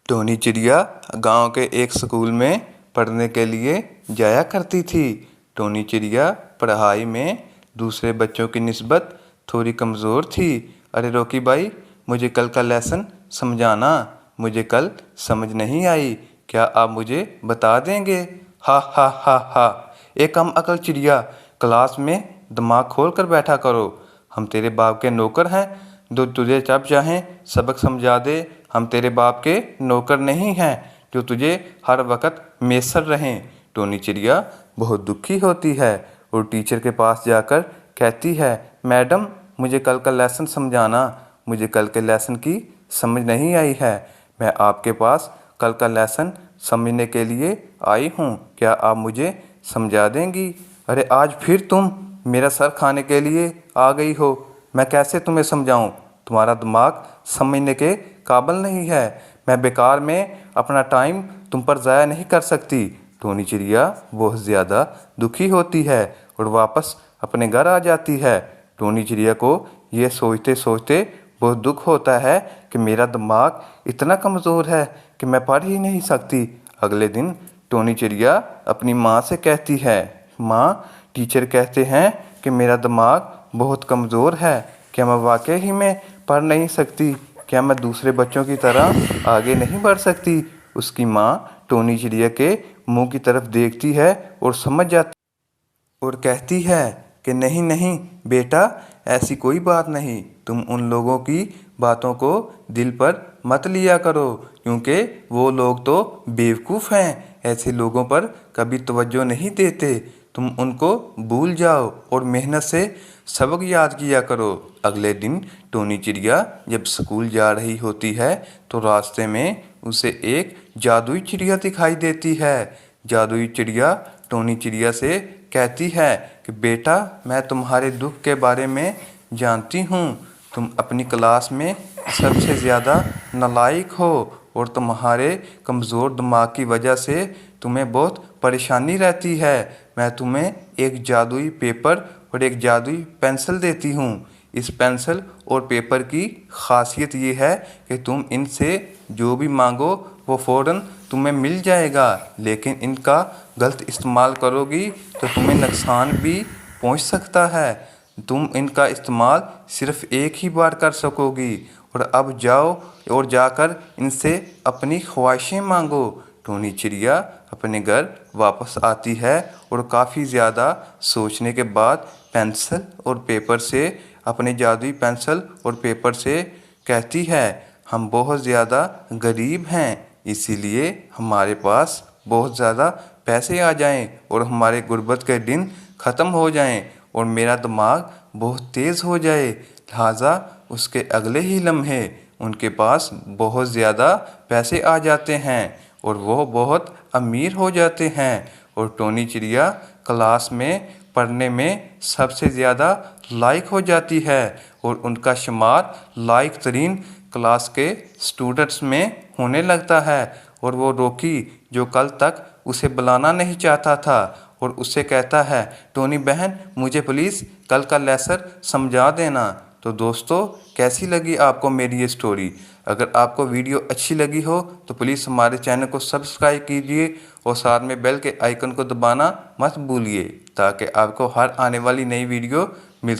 Tony चिड़िया गांव के एक स्कूल में पढ़ने के लिए जाया करती थी। टोनी चिड़िया पढ़ाई में दूसरे बच्चों की निस्बत थोड़ी कमज़ोर थी। अरे रॉकी भाई, मुझे कल का लेसन समझाना, मुझे कल समझ नहीं आई, क्या आप मुझे बता देंगे? हा हा हा हा। एक कम अकल चिड़िया, क्लास में दिमाग खोल कर बैठा करो। हम तेरे बाप के नौकर हैं, जो तुझे जब चाहें सबक समझा दे। हम तेरे बाप के नौकर नहीं हैं जो तुझे हर वक्त मैसर रहें। टोनी चिड़िया बहुत दुखी होती है और टीचर के पास जाकर कहती है, मैडम मुझे कल का लेसन समझाना, मुझे कल के लेसन की समझ नहीं आई है। मैं आपके पास कल का लेसन समझने के लिए आई हूँ, क्या आप मुझे समझा देंगी? अरे आज फिर तुम मेरा सर खाने के लिए आ गई हो। मैं कैसे तुम्हें समझाऊं? तुम्हारा दिमाग समझने के काबिल नहीं है। मैं बेकार में अपना टाइम तुम पर ज़ाया नहीं कर सकती। टोनी चिड़िया बहुत ज़्यादा दुखी होती है और वापस अपने घर आ जाती है। टोनी चिड़िया को ये सोचते सोचते बहुत दुख होता है कि मेरा दिमाग इतना कमज़ोर है कि मैं पढ़ ही नहीं सकती। अगले दिन टोनी चिड़िया अपनी माँ से कहती है, माँ, टीचर कहते हैं कि मेरा दिमाग बहुत कमज़ोर है, क्या मैं वाकई ही में पढ़ नहीं सकती? क्या मैं दूसरे बच्चों की तरह आगे नहीं बढ़ सकती? उसकी माँ टोनी चिड़िया के मुंह की तरफ देखती है और समझ जाती और कहती है कि नहीं नहीं बेटा, ऐसी कोई बात नहीं। तुम उन लोगों की बातों को दिल पर मत लिया करो, क्योंकि वो लोग तो बेवकूफ़ हैं, ऐसे लोगों पर कभी तवज्जो नहीं देते। तुम उनको भूल जाओ और मेहनत से सबक याद किया करो। अगले दिन टोनी चिड़िया जब स्कूल जा रही होती है तो रास्ते में उसे एक जादुई चिड़िया दिखाई देती है। जादुई चिड़िया टोनी चिड़िया से कहती है कि बेटा, मैं तुम्हारे दुख के बारे में जानती हूँ। तुम अपनी क्लास में सबसे ज़्यादा नालायक हो और तुम्हारे कमज़ोर दिमाग की वजह से तुम्हें बहुत परेशानी रहती है। मैं तुम्हें एक जादुई पेपर और एक जादुई पेंसिल देती हूँ। इस पेंसिल और पेपर की ख़ासियत ये है कि तुम इनसे जो भी मांगो वो फ़ौरन तुम्हें मिल जाएगा, लेकिन इनका गलत इस्तेमाल करोगी तो तुम्हें नुकसान भी पहुंच सकता है। तुम इनका इस्तेमाल सिर्फ एक ही बार कर सकोगी और अब जाओ और जाकर इनसे अपनी ख्वाहिशें मांगो। टोनी चिड़िया अपने घर वापस आती है और काफ़ी ज़्यादा सोचने के बाद पेंसिल और पेपर से, अपने जादुई पेंसिल और पेपर से कहती है, हम बहुत ज़्यादा गरीब हैं, इसीलिए हमारे पास बहुत ज़्यादा पैसे आ जाएं और हमारे गुर्बत के दिन ख़त्म हो जाएं और मेरा दिमाग बहुत तेज़ हो जाए। लिहाजा उसके अगले ही लम्हे उनके पास बहुत ज़्यादा पैसे आ जाते हैं और वो बहुत अमीर हो जाते हैं और टोनी चिड़िया क्लास में पढ़ने में सबसे ज़्यादा लायक हो जाती है और उनका शुमार लायक तरीन क्लास के स्टूडेंट्स में होने लगता है। और वो रॉकी, जो कल तक उसे बुलाना नहीं चाहता था, और उससे कहता है, टोनी बहन, मुझे प्लीज़ कल का लेसन समझा देना। तो दोस्तों, कैसी लगी आपको मेरी ये स्टोरी? अगर आपको वीडियो अच्छी लगी हो तो प्लीज़ हमारे चैनल को सब्सक्राइब कीजिए और साथ में बेल के आइकन को दबाना मत भूलिए, ताकि आपको हर आने वाली नई वीडियो मिल